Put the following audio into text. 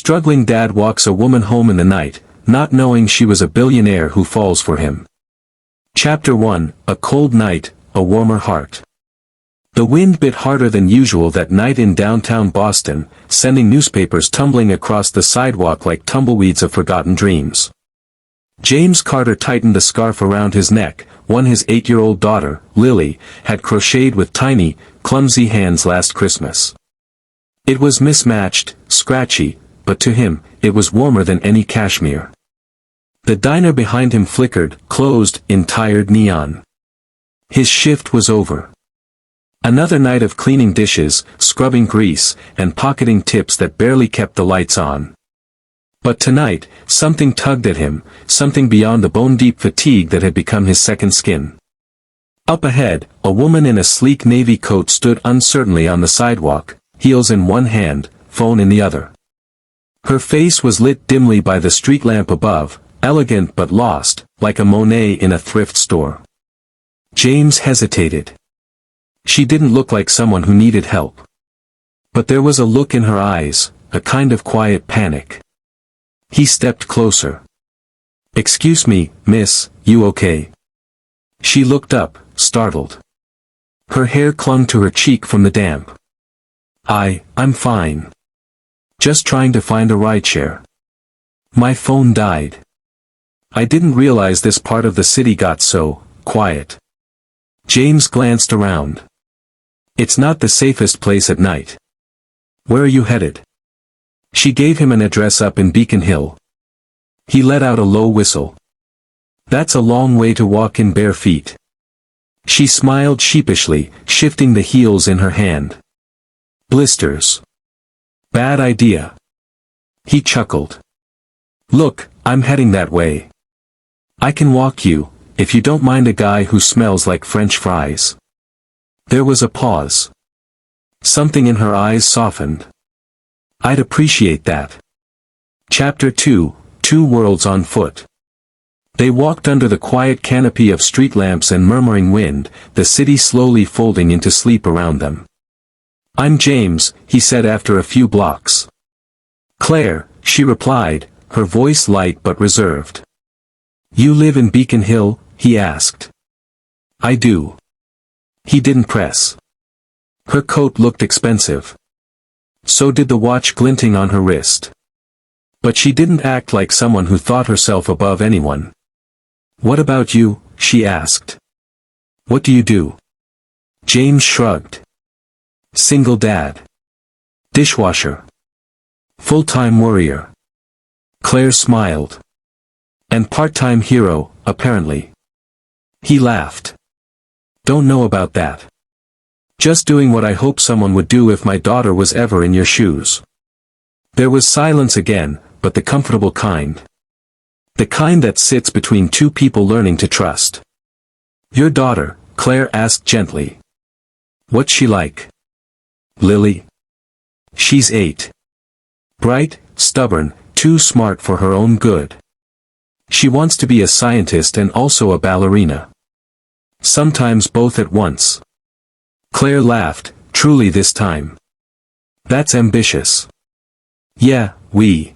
struggling dad walks a woman home in the night, not knowing she was a billionaire who falls for him. Chapter 1, A Cold Night, A Warmer Heart. The wind bit harder than usual that night in downtown Boston, sending newspapers tumbling across the sidewalk like tumbleweeds of forgotten dreams. James Carter tightened the scarf around his neck, one his 8-year-old daughter, Lily, had crocheted with tiny, clumsy hands last Christmas. It was mismatched, scratchy, but to him, it was warmer than any cashmere. The diner behind him flickered, closed, in tired neon. His shift was over. Another night of cleaning dishes, scrubbing grease, and pocketing tips that barely kept the lights on. But tonight, something tugged at him, something beyond the bone-deep fatigue that had become his second skin. Up ahead, a woman in a sleek navy coat stood uncertainly on the sidewalk, heels in one hand, phone in the other. Her face was lit dimly by the street lamp above, elegant but lost, like a Monet in a thrift store. James hesitated. She didn't look like someone who needed help. But there was a look in her eyes, a kind of quiet panic. He stepped closer. "Excuse me, miss, you okay?" She looked up, startled. Her hair clung to her cheek from the damp. I'm fine. Just trying to find a rideshare. My phone died. I didn't realize this part of the city got so quiet." James glanced around. "It's not the safest place at night. Where are you headed?" She gave him an address up in Beacon Hill. He let out a low whistle. "That's a long way to walk in bare feet." She smiled sheepishly, shifting the heels in her hand. "Blisters. Bad idea." He chuckled. "Look, I'm heading that way. I can walk you, if you don't mind a guy who smells like French fries." There was a pause. Something in her eyes softened. "I'd appreciate that." Chapter 2, Two Worlds on Foot. They walked under the quiet canopy of street lamps and murmuring wind, the city slowly folding into sleep around them. "I'm James," he said after a few blocks. "Claire," she replied, her voice light but reserved. "You live in Beacon Hill?" he asked. "I do." He didn't press. Her coat looked expensive. So did the watch glinting on her wrist. But she didn't act like someone who thought herself above anyone. "What about you?" she asked. "What do you do?" James shrugged. "Single dad. Dishwasher. Full-time worrier." Claire smiled. "And part-time hero, apparently." He laughed. "Don't know about that. Just doing what I hope someone would do if my daughter was ever in your shoes." There was silence again, but the comfortable kind. The kind that sits between two people learning to trust. "Your daughter?" Claire asked gently. "What's she like?" "Lily? She's 8. Bright, stubborn, too smart for her own good. She wants to be a scientist and also a ballerina. Sometimes both at once." Claire laughed, truly this time. "That's ambitious." "Yeah, we